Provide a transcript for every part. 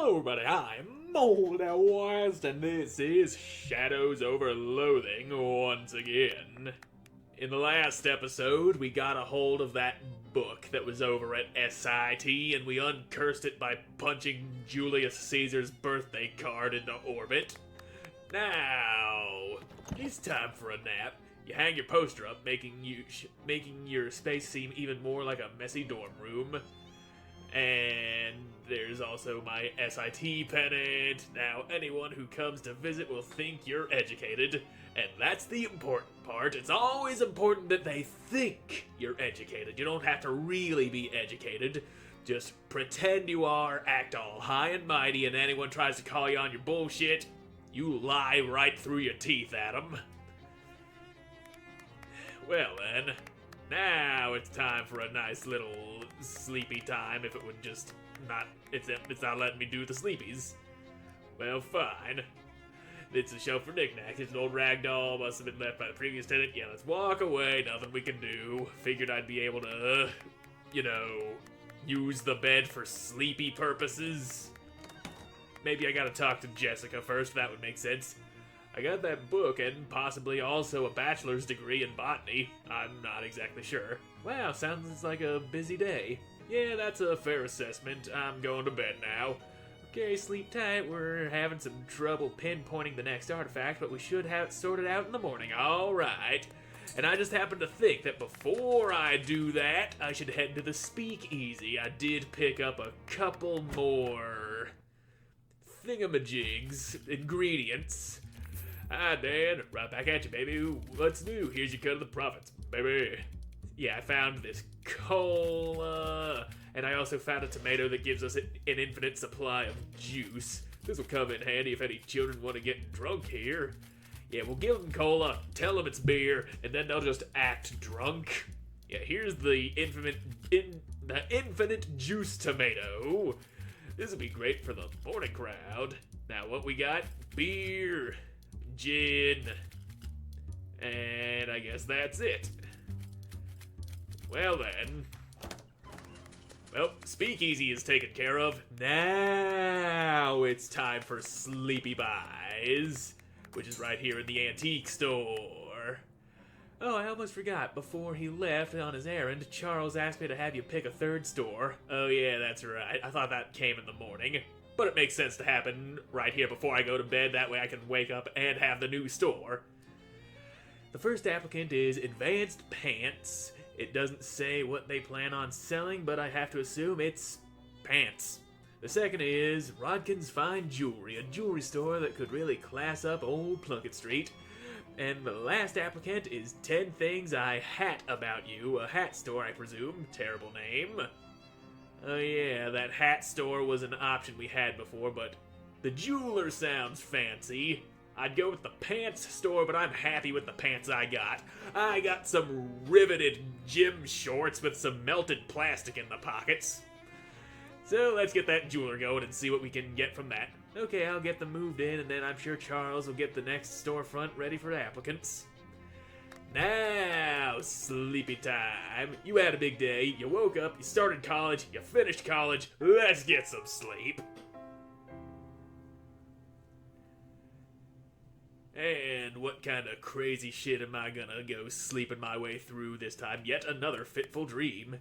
Hello everybody, I'm Moldy, and this is Shadows over Loathing once again. In the last episode, we got a hold of that book that was over at SIT, and we uncursed it by punching Julius Caesar's birthday card into orbit. Now, it's time for a nap. You hang your poster up, making your space seem even more like a messy dorm room. And there's also my SIT pennant. Now, anyone who comes to visit will think you're educated, and that's the important part. It's always important that they think you're educated. You don't have to really be educated. Just pretend you are, act all high and mighty, and anyone tries to call you on your bullshit, you lie right through your teeth at them. Well then, now it's time for a nice little sleepy time. If it would just not, it's not letting me do the sleepies. Well, fine. It's a show for knickknacks. It's an old ragdoll, must have been left by the previous tenant. Yeah, let's walk away, nothing we can do. Figured I'd be able to, use the bed for sleepy purposes. Maybe I gotta talk to Jessica first, that would make sense. I got that book and possibly also a bachelor's degree in botany. I'm not exactly sure. Wow, sounds like a busy day. Yeah, that's a fair assessment. I'm going to bed now. Okay, sleep tight. We're having some trouble pinpointing the next artifact, but we should have it sorted out in the morning. Alright. And I just happened to think that before I do that, I should head to the speakeasy. I did pick up a couple more thingamajigs, ingredients. Hi, Dan. Right back at you, baby. What's new? Here's your cut of the profits, baby. Yeah, I found this cola, and I also found a tomato that gives us an infinite supply of juice. This will come in handy if any children want to get drunk here. Yeah, we'll give them cola, tell them it's beer, and then they'll just act drunk. Yeah, here's the infinite juice tomato. This will be great for the morning crowd. Now, what we got? Beer, gin, and I guess that's it. Well then. Well, speakeasy is taken care of. Now it's time for Sleepy Buys, which is right here in the antique store. Oh, I almost forgot. Before he left on his errand, Charles asked me to have you pick a third store. Oh yeah, that's right. I thought that came in the morning. But it makes sense to happen right here before I go to bed. That way I can wake up and have the new store. The first applicant is Advanced Pants. It doesn't say what they plan on selling, but I have to assume it's pants. The second is Rodkin's Fine Jewelry, a jewelry store that could really class up old Plunkett Street. And the last applicant is 10 Things I Hat About You, a hat store, I presume. Terrible name. Oh yeah, that hat store was an option we had before, but the jeweler sounds fancy. I'd go with the pants store, but I'm happy with the pants I got. I got some riveted gym shorts with some melted plastic in the pockets. So let's get that jeweler going and see what we can get from that. Okay, I'll get them moved in, and then I'm sure Charles will get the next storefront ready for applicants. Now, sleepy time. You had a big day, you woke up, you started college, you finished college, let's get some sleep. And what kind of crazy shit am I gonna go sleeping my way through this time? Yet another fitful dream.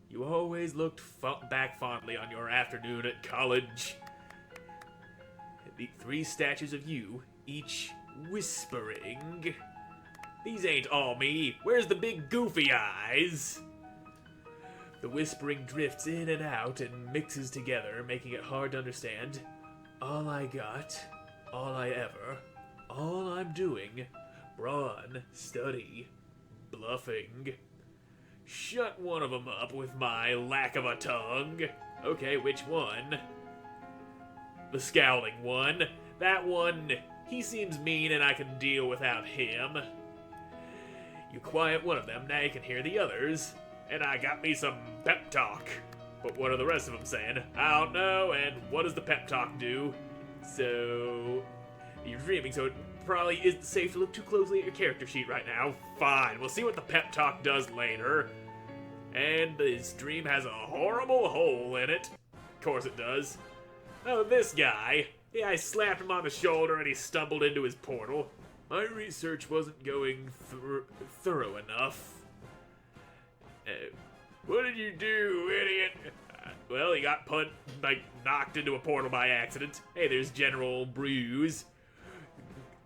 You always looked back fondly on your afternoon at college. The 3 statues of you, each whispering. These ain't all me. Where's the big goofy eyes? The whispering drifts in and out and mixes together, making it hard to understand. All I got, all I ever, all I'm doing, brawn, study, bluffing. Shut one of them up with my lack of a tongue. Okay, which one? The scowling one. That one, he seems mean and I can deal without him. You quiet one of them, now you can hear the others. And I got me some pep talk. But what are the rest of them saying? I don't know, and what does the pep talk do? So, you're dreaming, so it probably isn't safe to look too closely at your character sheet right now. Fine, we'll see what the pep talk does later. And this dream has a horrible hole in it. Of course it does. Oh, this guy. Yeah, I slapped him on the shoulder and he stumbled into his portal. My research wasn't going thorough enough. What did you do, idiot? Well, he got knocked into a portal by accident. Hey, there's General Bruise.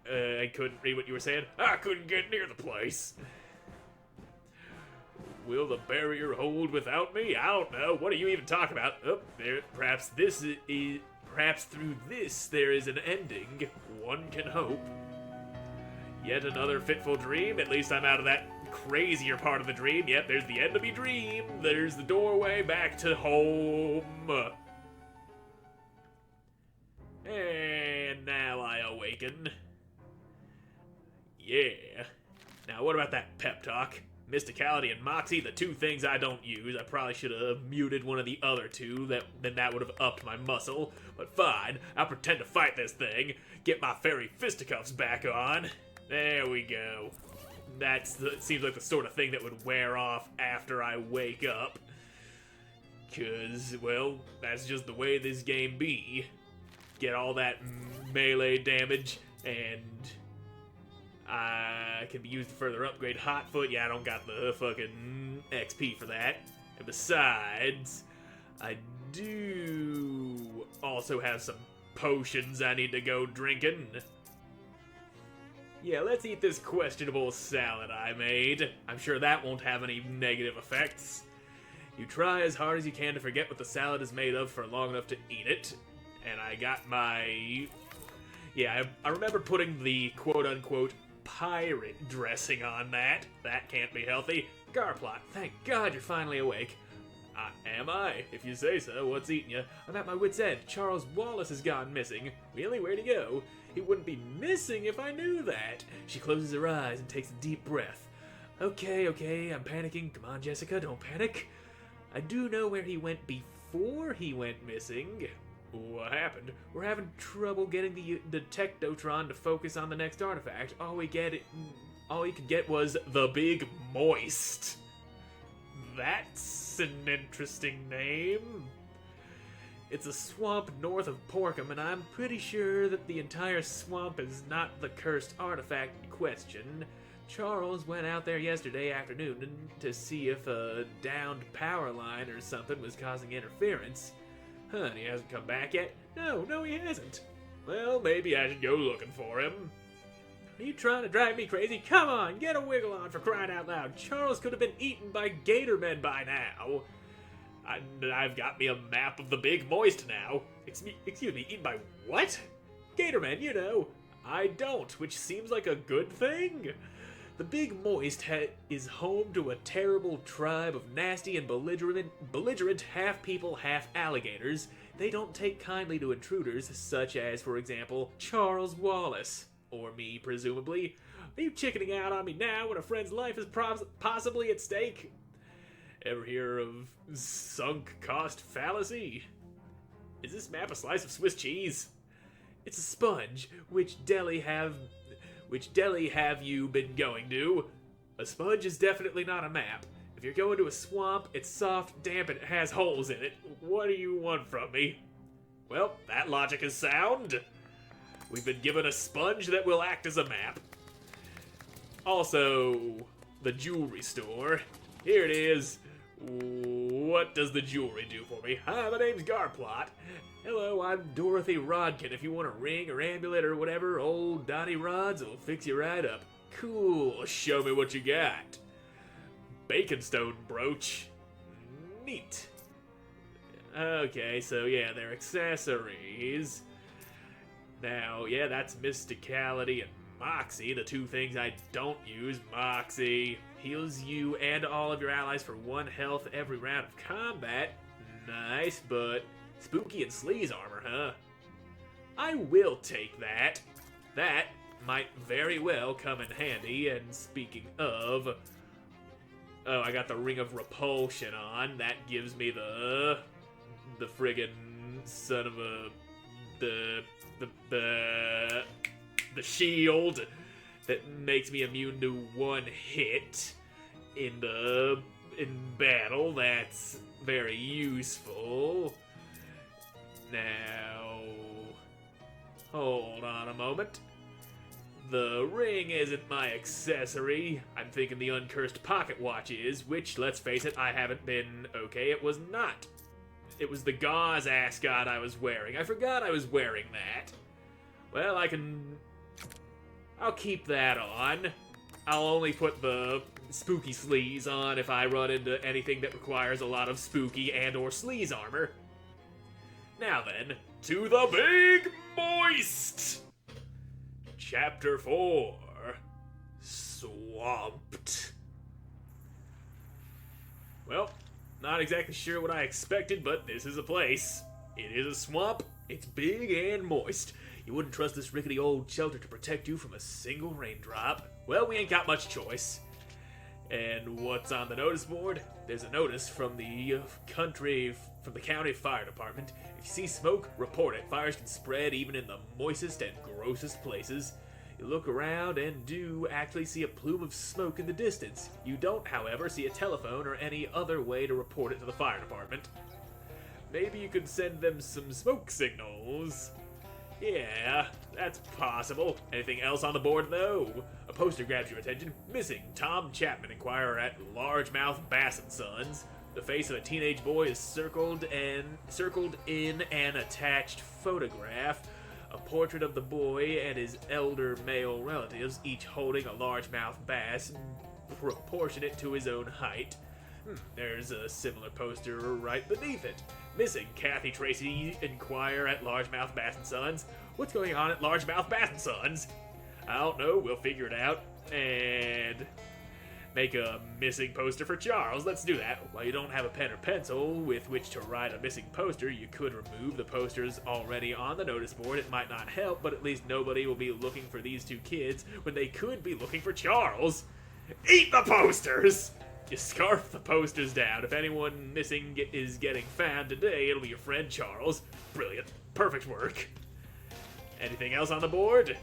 I couldn't read what you were saying. I couldn't get near the place. Will the barrier hold without me? I don't know. What are you even talking about? Oh, there. Perhaps through this there is an ending. One can hope. Yet another fitful dream. At least I'm out of that crazier part of the dream. Yep, there's the end of me dream. There's the doorway back to home. And now I awaken. Yeah. Now what about that pep talk? Mysticality and Moxie, the two things I don't use. I probably should have muted one of the other two, then that would have upped my muscle. But fine, I'll pretend to fight this thing. Get my fairy fisticuffs back on. There we go. It seems like the sort of thing that would wear off after I wake up. 'Cause, well, that's just the way this game be. Get all that melee damage, and can be used to further upgrade Hotfoot. Yeah, I don't got the fucking XP for that. And besides, I do also have some potions I need to go drinking. Yeah, let's eat this questionable salad I made. I'm sure that won't have any negative effects. You try as hard as you can to forget what the salad is made of for long enough to eat it. And I got my... Yeah, I remember putting the quote-unquote pirate dressing on that. That can't be healthy. Garplot, thank God you're finally awake. Am I? If you say so. What's eating you? I'm at my wit's end. Charles Wallace has gone missing. Really? Where'd he go? He wouldn't be missing if I knew that. She closes her eyes and takes a deep breath. Okay, I'm panicking. Come on, Jessica, don't panic. I do know where he went before he went missing. What happened? We're having trouble getting the Technotron to focus on the next artifact. All he could get was the Big Moist. That's an interesting name. It's a swamp north of Porkham, and I'm pretty sure that the entire swamp is not the cursed artifact in question. Charles went out there yesterday afternoon to see if a downed power line or something was causing interference. Huh, and he hasn't come back yet? No, he hasn't. Well, maybe I should go looking for him. Are you trying to drive me crazy? Come on, get a wiggle on for crying out loud. Charles could have been eaten by gator men by now. I've got me a map of the Big Moist now. Excuse me, eaten by what? Gator men, you know. I don't, which seems like a good thing. The Big Moist is home to a terrible tribe of nasty and belligerent half-people, half-alligators. They don't take kindly to intruders, such as, for example, Charles Wallace. Or me, presumably. Are you chickening out on me now when a friend's life is possibly at stake? Ever hear of sunk cost fallacy? Is this map a slice of Swiss cheese? It's a sponge. Which deli have you been going to? A sponge is definitely not a map. If you're going to a swamp, it's soft, damp, and it has holes in it. What do you want from me? Well, that logic is sound. We've been given a sponge that will act as a map. Also, the jewelry store. Here it is. What does the jewelry do for me? Hi, my name's Garplot. Hello, I'm Dorothy Rodkin. If you want a ring or amulet or whatever, old Dottie Rods will fix you right up. Cool, show me what you got. Baconstone brooch. Neat. Okay, so yeah, they're accessories. Now, yeah, that's Mysticality and Moxie, the two things I don't use. Moxie heals you and all of your allies for 1 health every round of combat. Nice, but spooky and sleaze armor, huh? I will take that. That might very well come in handy, and speaking of... Oh, I got the Ring of Repulsion on. That gives me the friggin' son of a... The shield that makes me immune to 1 hit in battle. That's very useful. Now, hold on a moment. The ring isn't my accessory. I'm thinking the uncursed pocket watch is, which, let's face it, I haven't been... Okay, it was not. It was the gauze ascot I was wearing. I forgot I was wearing that. Well, I'll keep that on. I'll only put the spooky sleaze on if I run into anything that requires a lot of spooky and or sleaze armor. Now then, to the big moist! Chapter 4, Swamped. Well, not exactly sure what I expected, but this is a place. It is a swamp, it's big and moist. You wouldn't trust this rickety old shelter to protect you from a single raindrop. Well, we ain't got much choice. And what's on the notice board? There's a notice from the county fire department. If you see smoke, report it. Fires can spread even in the moistest and grossest places. You look around and do actually see a plume of smoke in the distance. You don't, however, see a telephone or any other way to report it to the fire department. Maybe you could send them some smoke signals. Yeah, that's possible. Anything else on the board, though? A poster grabs your attention. Missing Tom Chapman, inquirer at Largemouth Bass & Sons. The face of a teenage boy is circled in an attached photograph. A portrait of the boy and his elder male relatives, each holding a largemouth bass proportionate to his own height. There's a similar poster right beneath it. Missing Kathy Tracy, inquire at Largemouth Bass & Sons. What's going on at Largemouth Bass & Sons? I don't know, we'll figure it out. And make a missing poster for Charles. Let's do that. While you don't have a pen or pencil with which to write a missing poster, you could remove the posters already on the notice board. It might not help, but at least nobody will be looking for these two kids when they could be looking for Charles. Eat the posters! You scarf the posters down. If anyone missing is getting found today, it'll be your friend Charles. Brilliant. Perfect work. Anything else on the board?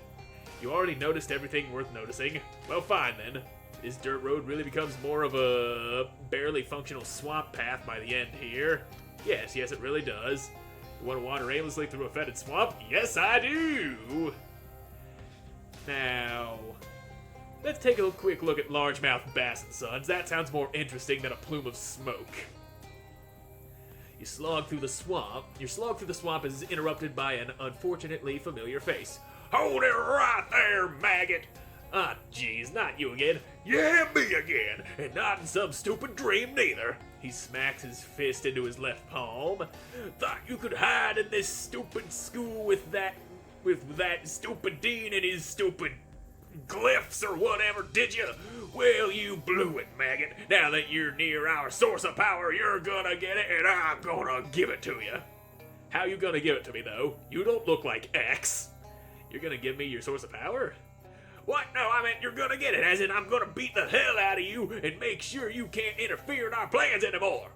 You already noticed everything worth noticing. Well, fine then. This dirt road really becomes more of a barely functional swamp path by the end here. Yes, it really does. You want to wander aimlessly through a fetid swamp? Yes, I do! Now, let's take a quick look at Largemouth Bass & Sons. That sounds more interesting than a plume of smoke. You slog through the swamp. Your slog through the swamp is interrupted by an unfortunately familiar face. Hold it right there, maggot! Ah, geez, not you again. Yeah, me again. And not in some stupid dream, neither. He smacks his fist into his left palm. Thought you could hide in this stupid school with that stupid dean and his stupid glyphs or whatever, did you? Well, you blew it, maggot. Now that you're near our source of power, you're gonna get it, and I'm gonna give it to you. How you gonna give it to me, though? You don't look like X. You're gonna give me your source of power? What? No, I meant you're gonna get it, as in I'm gonna beat the hell out of you and make sure you can't interfere in our plans anymore.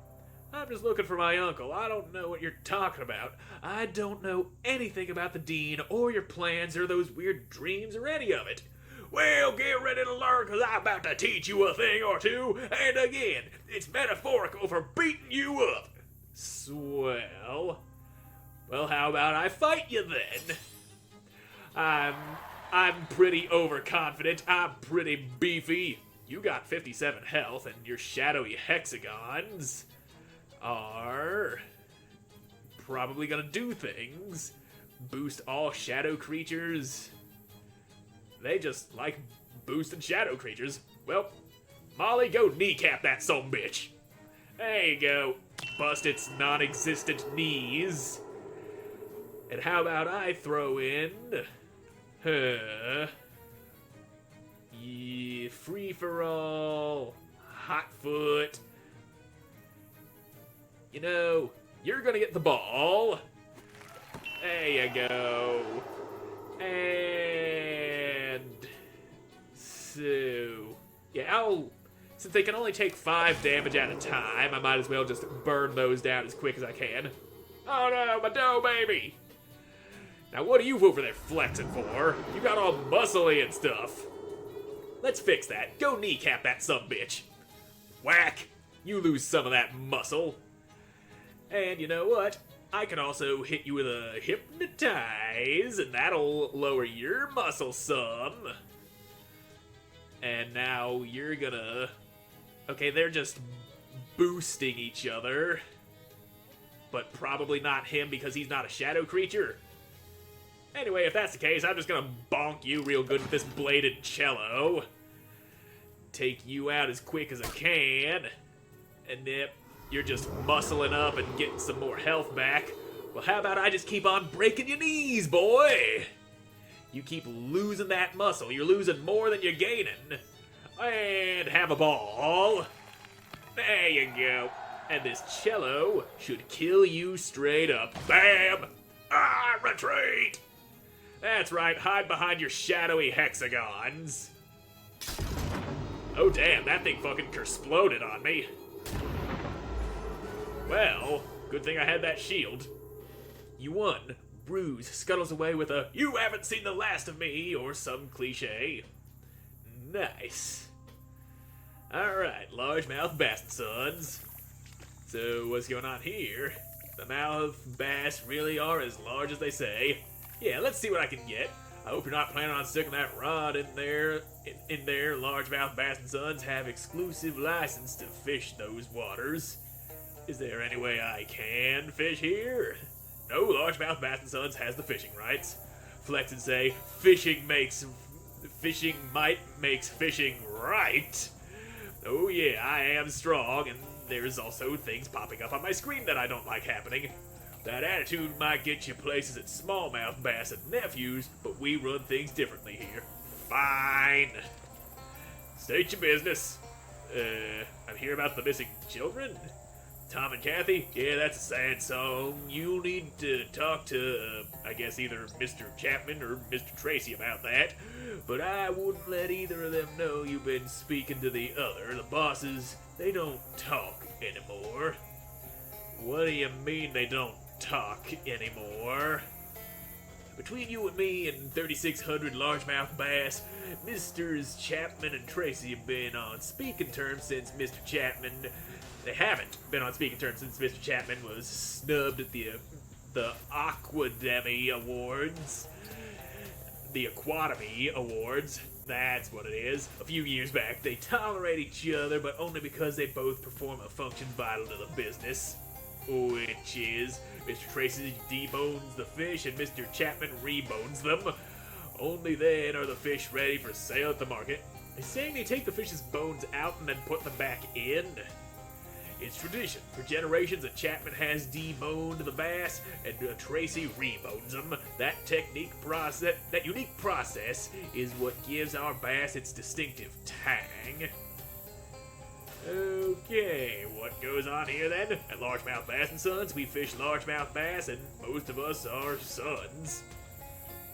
I'm just looking for my uncle. I don't know what you're talking about. I don't know anything about the dean or your plans or those weird dreams or any of it. Well, get ready to learn, because I'm about to teach you a thing or two, and again, it's metaphorical for beating you up. Swell. Well, how about I fight you then? I'm pretty overconfident. I'm pretty beefy. You got 57 health, and your shadowy hexagons are probably gonna do things. Boost all shadow creatures. They just like boosting shadow creatures. Well, Molly, go kneecap that sumbitch. There you go. Bust its non-existent knees. And how about I throw in... free-for-all, hot-foot. You know, you're gonna get the ball. There you go. And... so... yeah, since they can only take 5 damage at a time, I might as well just burn those down as quick as I can. Oh no, my dough baby! Now what are you over there flexing for? You got all muscly and stuff. Let's fix that. Go kneecap that sumbitch. Whack! You lose some of that muscle. And you know what? I can also hit you with a hypnotize, and that'll lower your muscle some. And now you're gonna... Okay, they're just boosting each other. But probably not him because he's not a shadow creature. Anyway, if that's the case, I'm just gonna bonk you real good with this bladed cello. Take you out as quick as I can. And yep, you're just muscling up and getting some more health back. Well, how about I just keep on breaking your knees, boy? You keep losing that muscle. You're losing more than you're gaining. And have a ball. There you go. And this cello should kill you straight up. Bam! Ah, retreat! That's right, hide behind your shadowy hexagons. Oh damn, that thing fucking kersploded on me. Well, good thing I had that shield. You won. Bruise scuttles away with a "you haven't seen the last of me" or some cliche. Nice. Alright, largemouth bass sons. So what's going on here? The mouth bass really are as large as they say. Yeah, let's see what I can get. I hope you're not planning on sticking that rod in there. In there, largemouth bass and sons have exclusive license to fish those waters. Is there any way I can fish here? No, largemouth bass and sons has the fishing rights. Flex and say, fishing might makes fishing right. Oh yeah, I am strong, and there's also things popping up on my screen that I don't like happening. That attitude might get you places at smallmouth bass and nephews, but we run things differently here. Fine. State your business. I'm here about the missing children. Tom and Kathy? Yeah, that's a sad song. You'll need to talk to, I guess, either Mr. Chapman or Mr. Tracy about that. But I wouldn't let either of them know you've been speaking to the other. The bosses, they don't talk anymore. What do you mean they don't talk anymore? Between you and me and 3,600 largemouth bass, Mrs. Chapman and Tracy have been on speaking terms since Mr. Chapman... They haven't been on speaking terms since Mr. Chapman was snubbed at the Aquademy Awards. The Aquademy Awards, that's what it is. A few years back, they tolerate each other, but only because they both perform a function vital to the business. Which is, Mr. Tracy debones the fish and Mr. Chapman rebones them. Only then are the fish ready for sale at the market. They're saying they take the fish's bones out and then put them back in. It's tradition. For generations, a Chapman has deboned the bass, and Tracy rebones them. That unique process is what gives our bass its distinctive tang. Okay, what goes on here then? At Largemouth Bass and Sons, we fish largemouth bass, and most of us are sons.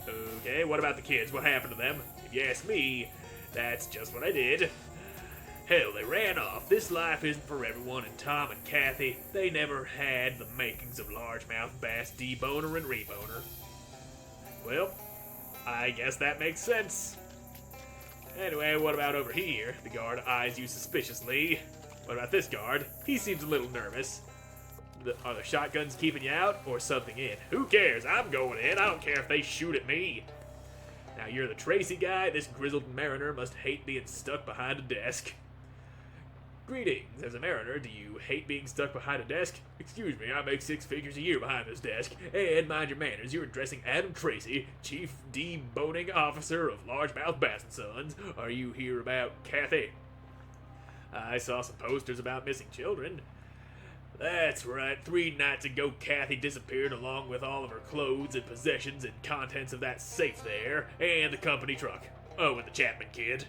Okay, what about the kids? What happened to them? If you ask me, that's just what I did. Hell, they ran off. This life isn't for everyone, and Tom and Kathy, they never had the makings of largemouth bass deboner and reboner. Well, I guess that makes sense. Anyway, what about over here? The guard eyes you suspiciously. What about this guard? He seems a little nervous. Are the shotguns keeping you out, or something in? Who cares? I'm going in. I don't care if they shoot at me. Now, you're the Tracy guy. This grizzled mariner must hate being stuck behind a desk. Greetings. As a mariner, do you hate being stuck behind a desk? Excuse me, I make 6 figures a year behind this desk. And mind your manners, you're addressing Adam Tracy, Chief Deboning Officer of Largemouth Bass and Sons. Are you here about Kathy? I saw some posters about missing children. That's right, 3 nights ago Kathy disappeared along with all of her clothes and possessions and contents of that safe there, and the company truck. Oh, and the Chapman kid.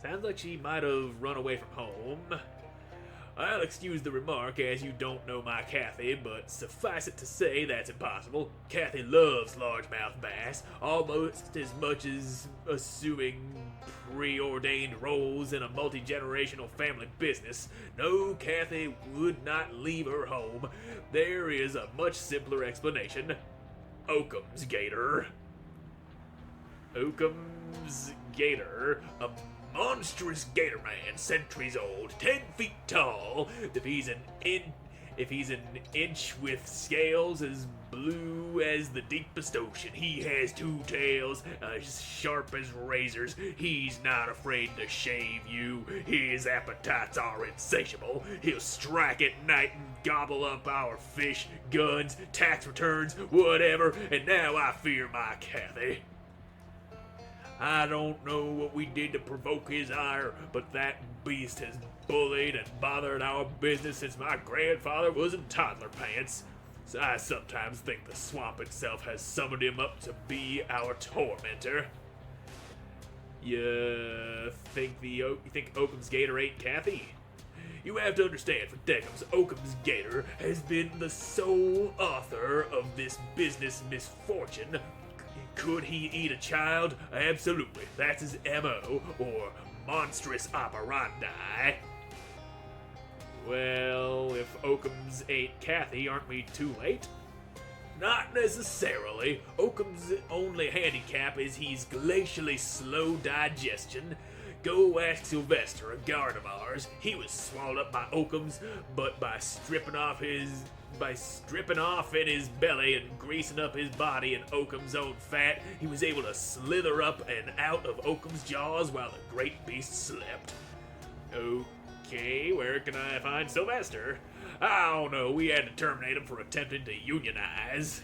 Sounds like she might have run away from home. I'll excuse the remark as you don't know my Kathy, but suffice it to say that's impossible. Kathy loves largemouth bass, almost as much as assuming preordained roles in a multi-generational family business. No, Kathy would not leave her home. There is a much simpler explanation. Occam's gator. Occam's gator, a monstrous gator man, centuries old, 10 feet tall, that he's an If he's an inch with scales as blue as the deepest ocean, he has two tails as sharp as razors. He's not afraid to shave you. His appetites are insatiable. He'll strike at night and gobble up our fish, guns, tax returns, whatever, and now I fear my Kathy. I don't know what we did to provoke his ire, but that beast has bullied and bothered our business since my grandfather was in toddler pants. So I sometimes think the swamp itself has summoned him up to be our tormentor. You think Occam's Gator ain't Kathy? You have to understand, for decades, Occam's Gator has been the sole author of this business misfortune. Could he eat a child? Absolutely. That's his MO, or monstrous operandi. Well, if Occam's ain't Kathy, aren't we too late? Not necessarily. Occam's only handicap is he's glacially slow digestion. Go ask Sylvester, a guard of ours. He was swallowed up by Occam's, but by stripping off in his belly and greasing up his body in Occam's own fat, he was able to slither up and out of Occam's jaws while the great beast slept. Okay, where can I find Sylvester? I don't know, we had to terminate him for attempting to unionize.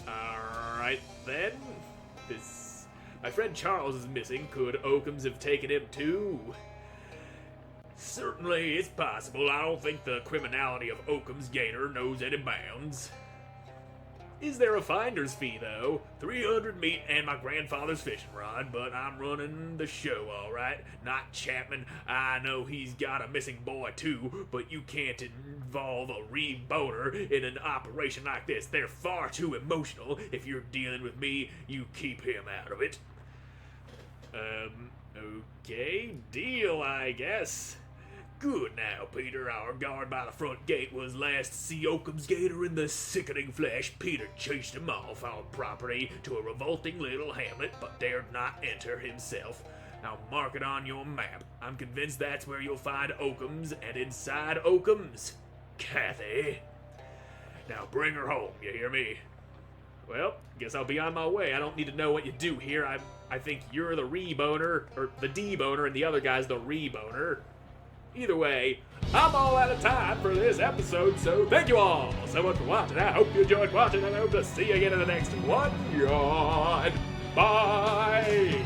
Alright then. My friend Charles is missing. Could Occam's have taken him too? Certainly, it's possible. I don't think the criminality of Occam's Gator knows any bounds. Is there a finder's fee, though? 300 meat and my grandfather's fishing rod, but I'm running the show, all right? Not Chapman. I know he's got a missing boy, too, but you can't involve a reboater in an operation like this. They're far too emotional. If you're dealing with me, you keep him out of it. Okay, deal, I guess. Good now, Peter. Our guard by the front gate was last to see Occam's Gator in the sickening flesh. Peter chased him off our property to a revolting little hamlet, but dared not enter himself. Now mark it on your map. I'm convinced that's where you'll find Occam's, and inside Occam's, Kathy. Now bring her home, you hear me? Well, guess I'll be on my way. I don't need to know what you do here. I think you're the reboner, or the deboner, and the other guy's the reboner. Either way, I'm all out of time for this episode, so thank you all so much for watching. I hope you enjoyed watching, and I hope to see you again in the next one. Bye!